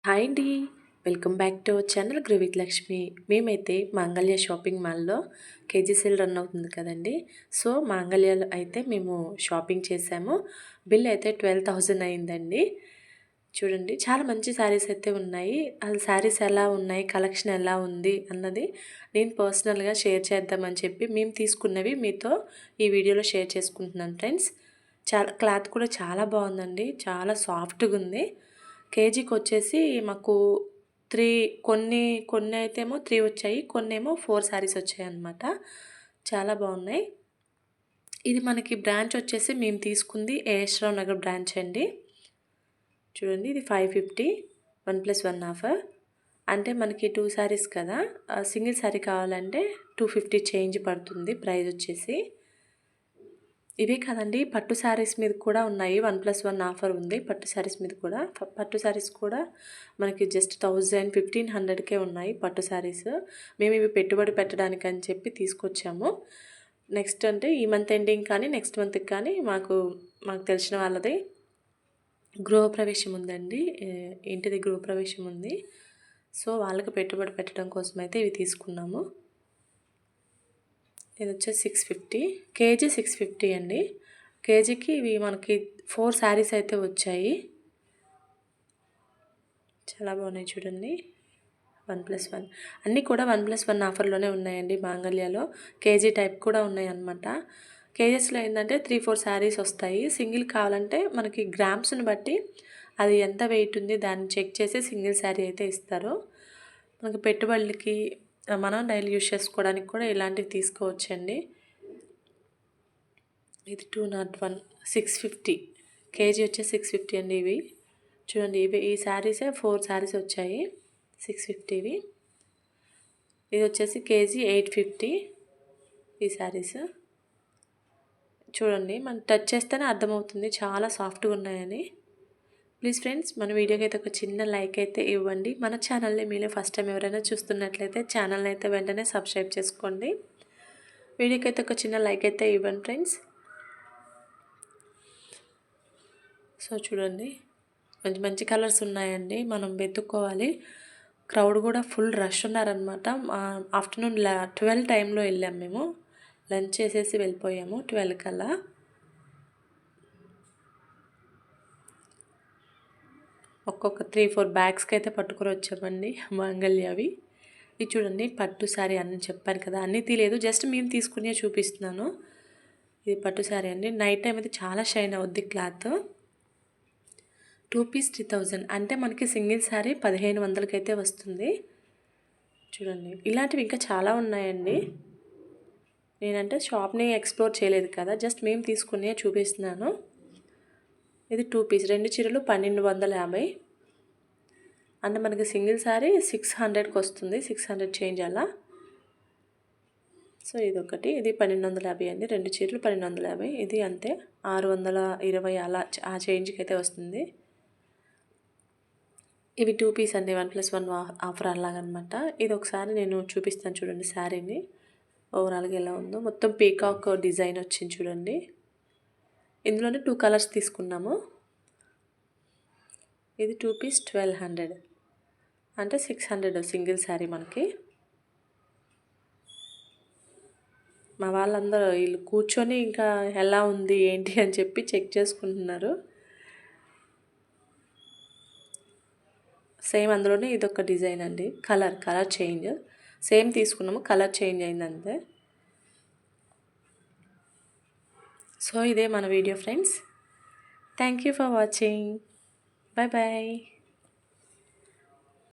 Hi అండి. Welcome back to our channel grow with Lakshmi. మేమైతే మాంగళ్య షాపింగ్ మాల్‌లో కేజీ సేల్ రన్ అవుతుంది కదండీ! సో, మాంగళ్యలో అయితే మేము షాపింగ్ చేశాము. బిల్ అయితే 12,000 అయిందండి. చూడండి చాలా మంచి శారీస్ అయితే ఉన్నాయి. అసలు శారీస్ ఎలా ఉన్నాయి, కలెక్షన్ ఎలా ఉంది అన్నది నేను పర్సనల్‌గా షేర్ చేద్దామని చెప్పి మేము తీసుకున్నవి మీతో ఈ వీడియోలో షేర్ చేసుకుంటున్నాను ఫ్రెండ్స్. క్లాత్ కూడా చాలా బాగుందండి. చాలా సాఫ్ట్‌గా ఉంది. కేజీకొచ్చేసి మాకు 3 కొన్ని అయితేమో 3 వచ్చాయి. కొన్నేమో 4 శారీస్ వచ్చాయన్నమాట. చాలా బాగున్నాయి. ఇది మనకి బ్రాంచ్ వచ్చేసి మేము తీసుకుంది ఏఎస్ రావు నగర్ బ్రాంచ్ అండి. చూడండి ఇది 550 1+1 ఆఫర్. అంటే మనకి 2 శారీస్ కదా! సింగిల్ శారీ కావాలంటే 250 చేంజ్ పడుతుంది ప్రైస్ వచ్చేసి. ఇవే కాదండి, పట్టు శారీస్ మీద కూడా ఉన్నాయి. 1+1 ఆఫర్ ఉంది పట్టు శారీస్ మీద కూడా. పట్టు శారీస్ కూడా మనకి జస్ట్ 1500కే ఉన్నాయి పట్టు శారీస్. మేము ఇవి పెట్టుబడి పెట్టడానికి అని చెప్పి తీసుకొచ్చాము. నెక్స్ట్ అంటే ఈ మంత్ ఎండింగ్ కానీ నెక్స్ట్ మంత్కి కానీ మాకు తెలిసిన వాళ్ళది గృహప్రవేశం ఉందండి. ఇంటిది గృహప్రవేశం ఉంది. సో, వాళ్ళకి పెట్టుబడి పెట్టడం కోసం అయితే ఇవి తీసుకున్నాము. ఇది వచ్చేసి 650, కేజీ 650 అండి. కేజీకి ఇవి మనకి 4 శారీస్ అయితే వచ్చాయి. చాలా బాగున్నాయి చూడండి. 1+1 అన్నీ కూడా 1+1 ఆఫర్లోనే ఉన్నాయండి మాంగళ్యాలో. కేజీ టైప్ కూడా ఉన్నాయి అన్నమాట. కేజెస్లో ఏంటంటే 3-4 శారీస్ వస్తాయి. సింగిల్ కావాలంటే మనకి గ్రామ్స్ని బట్టి అది ఎంత వెయిట్ ఉంది దాన్ని చెక్ చేసి సింగిల్ శారీ అయితే ఇస్తారు. మనకి పెట్టుబడులకి మనం డైలీ యూస్ చేసుకోవడానికి కూడా ఇలాంటివి తీసుకోవచ్చండి. ఇది 201 650, కేజీ వచ్చేసి 650 అండి. ఇవి చూడండి, ఈ శారీసే 4 శారీస్ వచ్చాయి 650వి. ఇది వచ్చేసి కేజీ 850 ఈ శారీస్. చూడండి మనం టచ్ చేస్తేనే అర్థమవుతుంది చాలా సాఫ్ట్గా ఉన్నాయని. ప్లీజ్ ఫ్రెండ్స్, మన వీడియోకి అయితే ఒక చిన్న లైక్ అయితే ఇవ్వండి. మన ఛానల్ని మీలో ఫస్ట్ టైం ఎవరైనా చూస్తున్నట్లయితే ఛానల్ని అయితే వెంటనే సబ్స్క్రైబ్ చేసుకోండి. వీడియోకి అయితే ఒక చిన్న లైక్ అయితే ఇవ్వండి ఫ్రెండ్స్. సో చూడండి, మంచి మంచి కలర్స్ ఉన్నాయండి. మనం వెతుక్కోవాలి. క్రౌడ్ కూడా ఫుల్ రష్ ఉన్నారనమాట. ఆఫ్టర్నూన్ 12 టైంలో వెళ్ళాము మేము. లంచ్ చేసేసి వెళ్ళిపోయాము 12 కల్లా. ఒక్కొక్క 3-4 బ్యాగ్స్కి అయితే పట్టుకొని వచ్చామండి మాంగళ్యవి. ఇది చూడండి పట్టు శారీ అని చెప్పాను కదా, అన్నీ తీయలేదు, జస్ట్ మేము తీసుకునే చూపిస్తున్నాను. ఇది పట్టు శారీ అండి. నైట్ టైం అయితే చాలా షైన్ అవుద్ది క్లాత్. 2 పీస్ 3000 అంటే మనకి సింగిల్ శారీ 1500కి అయితే వస్తుంది. చూడండి ఇలాంటివి ఇంకా చాలా ఉన్నాయండి. నేనంటే షాప్ని ఎక్స్ప్లోర్ చేయలేదు కదా, జస్ట్ మేము తీసుకునే చూపిస్తున్నాను. ఇది 2 పీస్ 2 చీరలు 1250. అంటే మనకి సింగిల్ శారీ 600కి వస్తుంది, 600 చేంజ్ అలా. సో ఇదొకటి, ఇది 1250 అండి. 2 చీరలు 1250. ఇది అంతే 620 అలా ఆ చేంజ్కి అయితే వస్తుంది. ఇవి 2 పీస్ అండి, 1+1 ఆఫర్ అలాగనమాట. ఇది ఒకసారి నేను చూపిస్తాను చూడండి శారీని ఓవరాల్గా ఎలా ఉందో. మొత్తం పీకాక్ డిజైన్ వచ్చింది చూడండి. ఇందులోనే 2 కలర్స్ తీసుకున్నాము. ఇది 2 పీస్ 1200 అంటే 600 సింగిల్ శారీ మనకి. మా వాళ్ళందరూ వీళ్ళు కూర్చొని ఇంకా ఎలా ఉంది ఏంటి అని చెప్పి చెక్ చేసుకుంటున్నారు. సేమ్ అందులోనే ఇదొక డిజైన్ అండి. కలర్ చేంజ్, సేమ్ తీసుకున్నాము, కలర్ చేంజ్ అయింది అంతే. సో ఇదే మన video friends. Thank you for watching. Bye bye.